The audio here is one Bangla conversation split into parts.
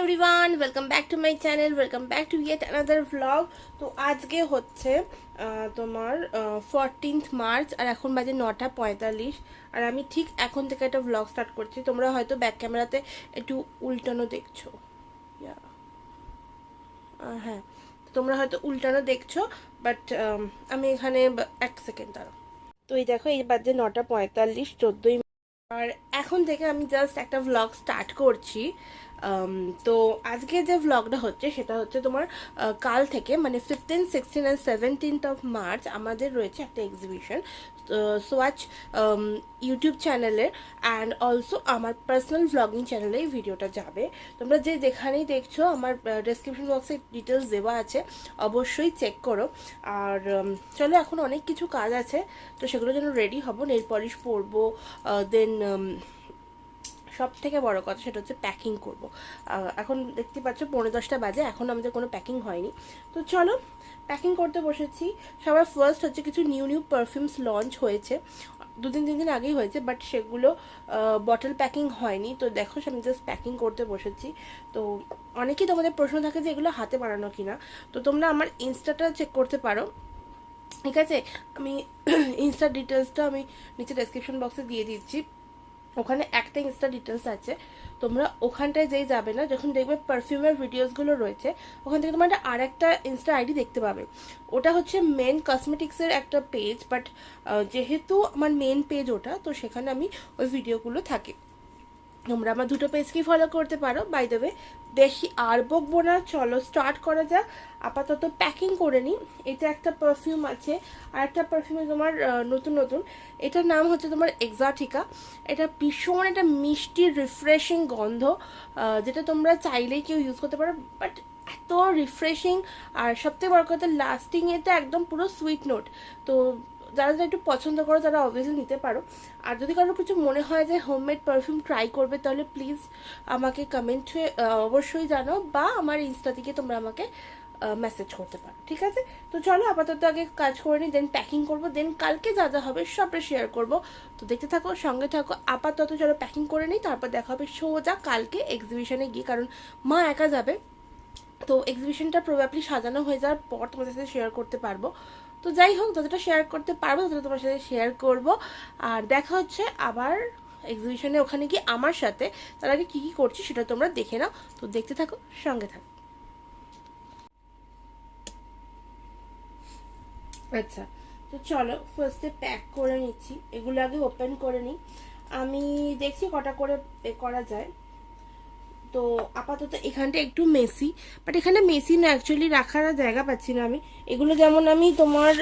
Everyone, welcome back to my channel, welcome back to yet another vlog. তো আজকে হচ্ছে তোমার 14th মার্চ আর এখন বাজে 9:45 আর আমি ঠিক এখন থেকে একটা ভ্লগ স্টার্ট করছি। তোমরা হয়তো ব্যাক ক্যামেরাতে একটু উল্টানো দেখছো, হ্যাঁ তোমরা হয়তো উল্টানো দেখছো, বাট আমি এখানে এক সেকেন্ড দাঁড়াও। তো এই দেখো, এই বাজে 9:45, 14ই। আর এখন থেকে আমি জাস্ট একটা ভ্লগ স্টার্ট করছি। তো আজকে যে ভ্লগটা হচ্ছে সেটা হচ্ছে তোমার কাল থেকে, মানে 15, 16 অ্যান্ড 17th অফ মার্চ আমাদের রয়েছে একটা এক্সিবিশন সোয়াচ ইউটিউব চ্যানেলে অ্যান্ড অলসো আমার পার্সোনাল ভ্লগিং চ্যানেলে এই ভিডিওটা যাবে। তোমরা যে যেখানেই দেখছো আমার ডেসক্রিপশন বক্সে ডিটেলস দেওয়া আছে, অবশ্যই চেক করো। আর চলো, এখন অনেক কিছু কাজ আছে, তো সেগুলো যেন রেডি হবো, নেল পলিশ পরবো, দেন সব থেকে বড় কথা সেটা হচ্ছে প্যাকিং করব। এখন দেখতে পাচ্ছ 9:45 বাজে, এখন আমাদের কোনো প্যাকিং হয়নি। তো চলো প্যাকিং করতে বসেছি। সবার ফার্স্ট হচ্ছে কিছু নিউ পারফিউমস লঞ্চ হয়েছে, 2-3 দিন আগেই হয়েছে, বাট সেগুলো বটল প্যাকিং হয়নি। তো দেখো আমি জাস্ট প্যাকিং করতে বসেছি। তো অনেকেই তোমাদের প্রশ্ন থাকে যে এগুলো হাতে বানানো কিনা, তো তোমরা আমার ইনস্টাটা চেক করতে পারো, ঠিক আছে? আমি ইনস্টার ডিটেলসটা আমি নিচে ডেসক্রিপশন বক্সে দিয়ে দিচ্ছি। ওখানে একটা ইনস্টা ডিটেলস আছে, তোমরা ওখানটায় যেই যাবে না, যখন দেখবে পারফিউমের ভিডিওসগুলো রয়েছে, ওখান থেকে তোমরা আর একটা ইনস্টা আইডি দেখতে পাবে। ওটা হচ্ছে মেন কসমেটিক্সের একটা পেজ, বাট যেহেতু আমার মেন পেজ ওটা, তো সেখানে আমি ওই ভিডিওগুলো থাকে। তোমরা আমার দুটো পেজকেই ফলো করতে পারো। বাই দ্য ওয়ে, বেশি আর বকবো না, চলো স্টার্ট করা যাক। আপাতত প্যাকিং করে নিই। এটা একটা পারফিউম আছে, আর একটা পারফিউমে তোমার নতুন এটার নাম হচ্ছে তোমার এক্সোটিকা। এটা ভীষণ একটা মিষ্টি রিফ্রেশিং গন্ধ, যেটা তোমরা চাইলেই কেউ ইউজ করতে পারো, বাট এত রিফ্রেশিং আর সবথেকে বড় কথা লাস্টিং, এটা একদম পুরো সুইট নোট। তো যারা যারা একটু পছন্দ করো তারা অবভিয়াসলি নিতে পারো। আর যদি কারো কিছু মনে হয় যে হোমমেড পারফিউম ট্রাই করবে, তাহলে প্লিজ আমাকে কমেন্টে অবশ্যই জানাও, বা আমার ইনস্টা থেকে তোমরা আমাকে মেসেজ করতে পারো, ঠিক আছে? তো চলো আপাতত আগে কাজ করে নিই, দেন প্যাকিং করবো, দেন কালকে যা যা হবে সবটা শেয়ার করবো। তো দেখতে থাকো, সঙ্গে থাকো। আপাতত চলো প্যাকিং করে নিই, তারপর দেখা হবে সোজা কালকে এক্সিবিশনে গিয়ে, কারণ মা একা যাবে। তো এক্সিবিশনটা প্রবাবলি সাজানো হয়ে যাওয়ার পর তোমাদের সাথে শেয়ার করতে পারবো। তো যাই হোক, যতটা শেয়ার করতে পারবো ততটা তোমার সাথে শেয়ার করব। আর দেখা হচ্ছে আবার এক্সিবিশনে, ওখানে গিয়ে আমার সাথে। তার আগে কী কী করছি সেটা তোমরা দেখে নাও। তো দেখতে থাকো, সঙ্গে থাকো। আচ্ছা, তো চলো ফার্স্টে প্যাক করে নিচ্ছি, এগুলো আগে ওপেন করে নিই। আমি দেখছি কটা করে পে করা যায়। তো আপাতত এখানটা একটু মেসি, বাট এখানে মেসি না, অ্যাকচুয়ালি রাখার জায়গা পাচ্ছি না আমি। এগুলো যেমন আমি তোমার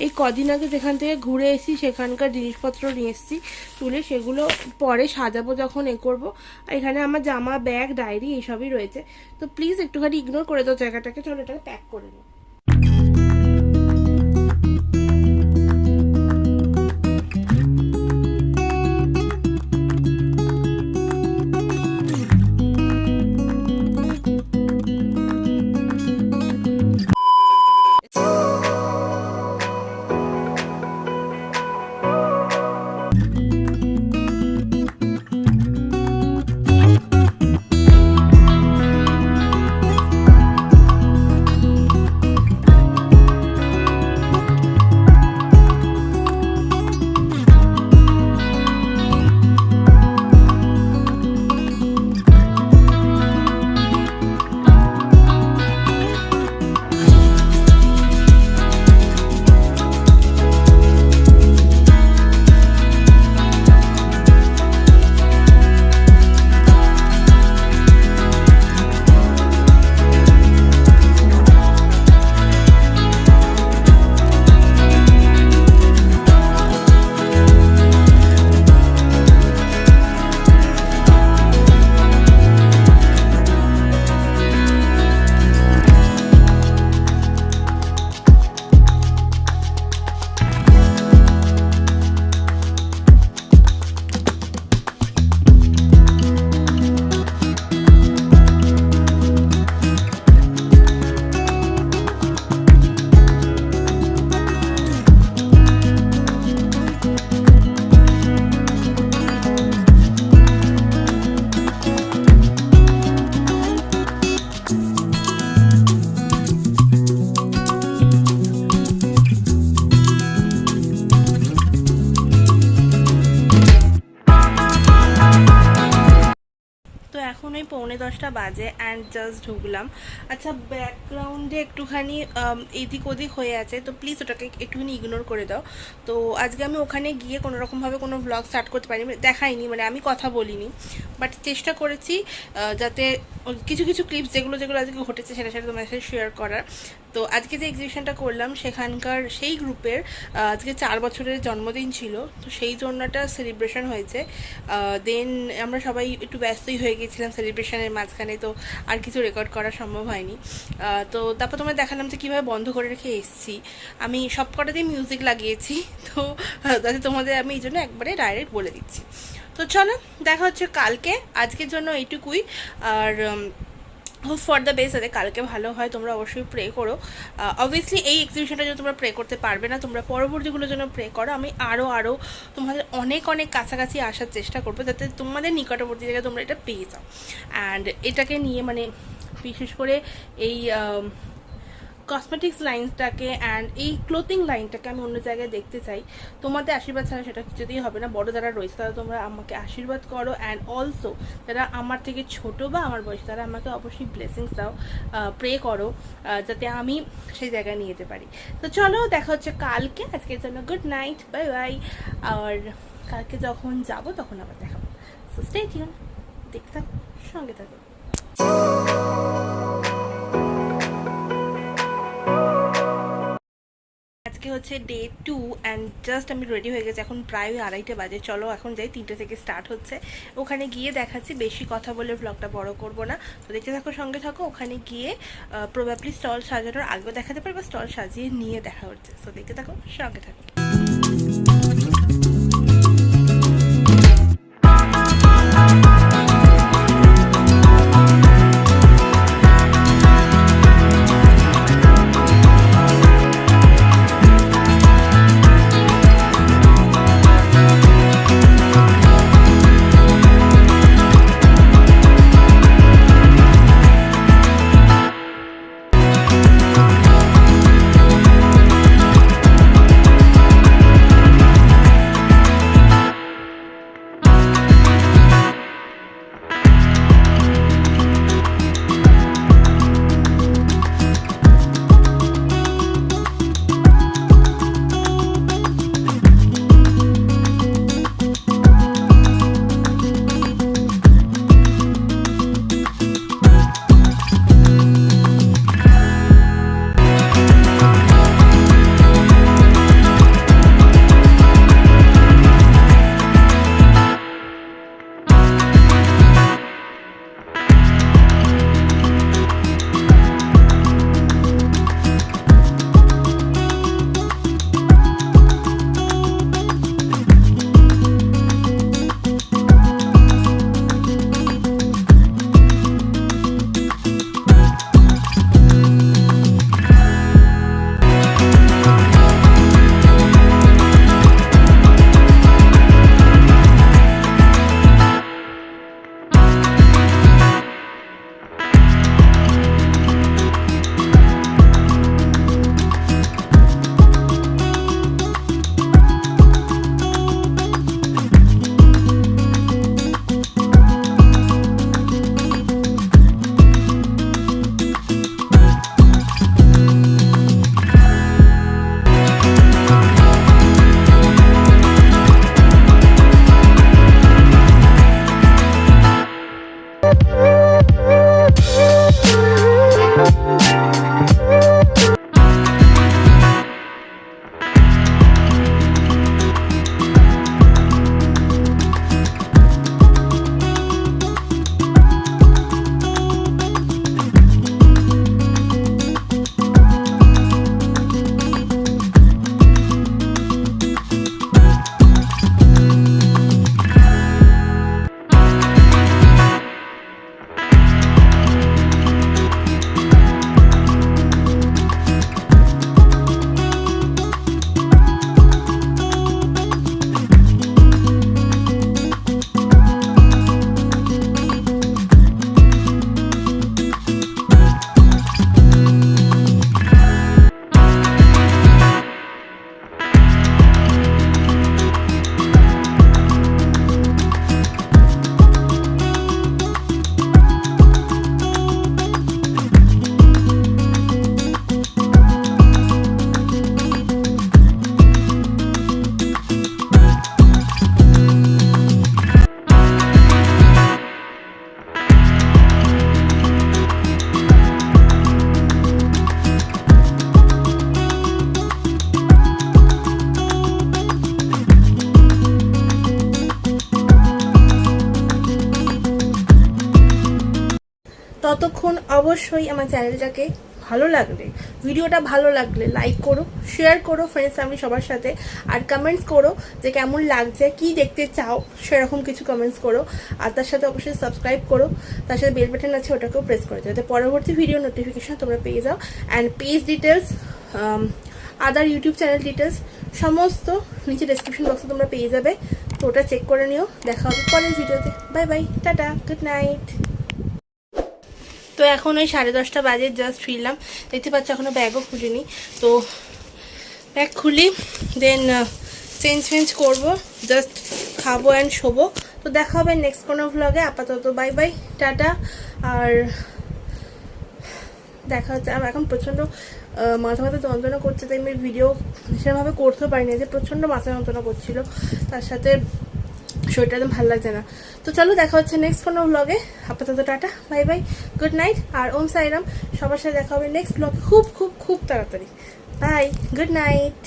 এই কদিন আগে যেখান থেকে ঘুরে এসেছি সেখানকার জিনিসপত্র নিয়ে এসেছি তুলে, সেগুলো পরে সাজাবো যখন করবো। আর এখানে আমার জামা, ব্যাগ, ডায়েরি এইসবই রয়েছে। তো প্লিজ একটুখানি ইগনোর করে দাও জায়গাটাকে। চলো এটাকে প্যাক করে নিই। এখন ওই 9:45 বাজে অ্যান্ড জাস্ট ঢুকলাম। আচ্ছা, ব্যাকগ্রাউন্ডে একটুখানি এদিক ওদিক হয়ে আছে, তো প্লিজ ওটাকে একটুখানি ইগনোর করে দাও। তো আজকে আমি ওখানে গিয়ে কোনোরকমভাবে কোনো ব্লগ স্টার্ট করতে পারিনি, দেখাইনি, মানে আমি কথা বলিনি, বাট চেষ্টা করেছি যাতে কিছু কিছু ক্লিপস যেগুলো আজকে ঘটেছে সেটা তোমার সাথে শেয়ার করার। তো আজকে যে এক্সিবিশনটা করলাম সেখানকার সেই গ্রুপের আজকে 4 বছরের জন্মদিন ছিল, তো সেই জন্যটা সেলিব্রেশন হয়েছে। দেন আমরা সবাই একটু ব্যস্তই হয়ে গেছিলাম সেলিব্রেশনের মাঝখানে, তো আর কিছু রেকর্ড করা সম্ভব হয়নি। তো তারপর তোমায় দেখালাম যে কীভাবে বন্ধ করে রেখে এসেছি। আমি সব কটাতেই মিউজিক লাগিয়েছি, তো তাতে তোমাদের আমি এই জন্য একবারে ডাইরেক্ট বলে দিচ্ছি। তো চলো, দেখা হচ্ছে কালকে। আজকের জন্য এইটুকুই, আর হোপ ফর দ্য বেস্ট, যাতে কালকে ভালো হয়। তোমরা অবশ্যই প্রে করো। অবভিয়াসলি এই এক্সিবিশনটা যদি তোমরা প্রে করতে পারবে না, তোমরা পরবর্তীগুলোর জন্য প্রে করো। আমি আরও তোমাদের অনেক কাছাকাছি আসার চেষ্টা করবো, যাতে তোমাদের নিকটবর্তী জায়গায় তোমরা এটা পেয়ে যাও। অ্যান্ড এটাকে নিয়ে মানে বিশেষ করে এই কসমেটিক্স লাইনটাকে অ্যান্ড এই ক্লোথিং লাইনটাকে আমি অন্য জায়গায় দেখতে চাই। তোমাদের আশীর্বাদ ছাড়া সেটা কিছুতেই হবে না। বড় যারা রয়েছে তারা তোমরা আমাকে আশীর্বাদ করো, অ্যান্ড অলসো যারা আমার থেকে ছোট বা আমার বয়স তারা আমাকে অবশ্যই ব্লেসিংস দাও, প্রে করো যাতে আমি সেই জায়গায় নিয়ে যেতে পারি। তো চলো, দেখা হচ্ছে কালকে। আজকের জন্য গুড নাইট, বাই বাই। আর কালকে যখন যাব তখন আবার দেখাবো। সো স্টে টিউন, দেখতে থাকো, সঙ্গে থাকো। আজকে হচ্ছে ডে 2 অ্যান্ড জাস্ট আমি রেডি হয়ে গেছি। এখন প্রায় 2:30 বাজে। চলো এখন যাই, 3টে থেকে স্টার্ট হচ্ছে। ওখানে গিয়ে দেখাচ্ছি, বেশি কথা বলে ব্লগটা বড় করব না। তো দেখতে থাকো, সঙ্গে থাকো। ওখানে গিয়ে প্রবাবলি স্টল সাজানোর আগেও দেখাতে পারি বা স্টল সাজিয়ে নিয়ে দেখা হচ্ছে। তো দেখতে থাকো, সঙ্গে থাকো। ততক্ষণ অবশ্যই আমার চ্যানেলটাকে ভালো লাগলে, ভিডিওটা ভালো লাগলে লাইক করো, শেয়ার করো ফ্রেন্ডস ফ্যামিলি সবার সাথে, আর কমেন্টস করো যে কেমন লাগছে, কি দেখতে চাও সেরকম কিছু কমেন্টস করো। আর তার সাথে অবশ্যই সাবস্ক্রাইব করো, তার সাথে বেল বাটন আছে ওটাকেও প্রেস করে দাও, যাতে পরবর্তী ভিডিও নোটিফিকেশন তোমরা পেয়ে যাও। And page details, other YouTube channel details সমস্ত নিচে ডেসক্রিপশন বক্সে তোমরা পেয়ে যাবে, তো ওটা চেক করে নিও। দেখা হবে পরের ভিডিওতে। Bye bye, tata, good night. তো এখন ওই 10:30 বাজে, জাস্ট ফিরলাম, দেখতে পাচ্ছ এখনো ব্যাগও খুলিনি। তো ব্যাগ খুলি, দেন চেঞ্জ করবো, জাস্ট খাবো অ্যান্ড শোবো। তো দেখা হবে নেক্সট কোনো ভ্লগে। আপাতত বাই বাই, টাটা। আর দেখা হচ্ছে। আমার এখন প্রচণ্ড মাথা যন্ত্রণা করছে, তাই আমি ভিডিও সেরকমভাবে করতেও পারিনি, যে প্রচণ্ড মাথা যন্ত্রণা করছিল, তার সাথে শরীরটা একদম ভালো লাগছে না। তো চলো দেখা হচ্ছে নেক্সট কোনো ব্লগে। আপাতত tata, bye bye, good night. আর ওম সাইরাম, সবার সাথে দেখা হবে নেক্সট ব্লগে খুব খুব খুব তাড়াতাড়ি। Bye, good night.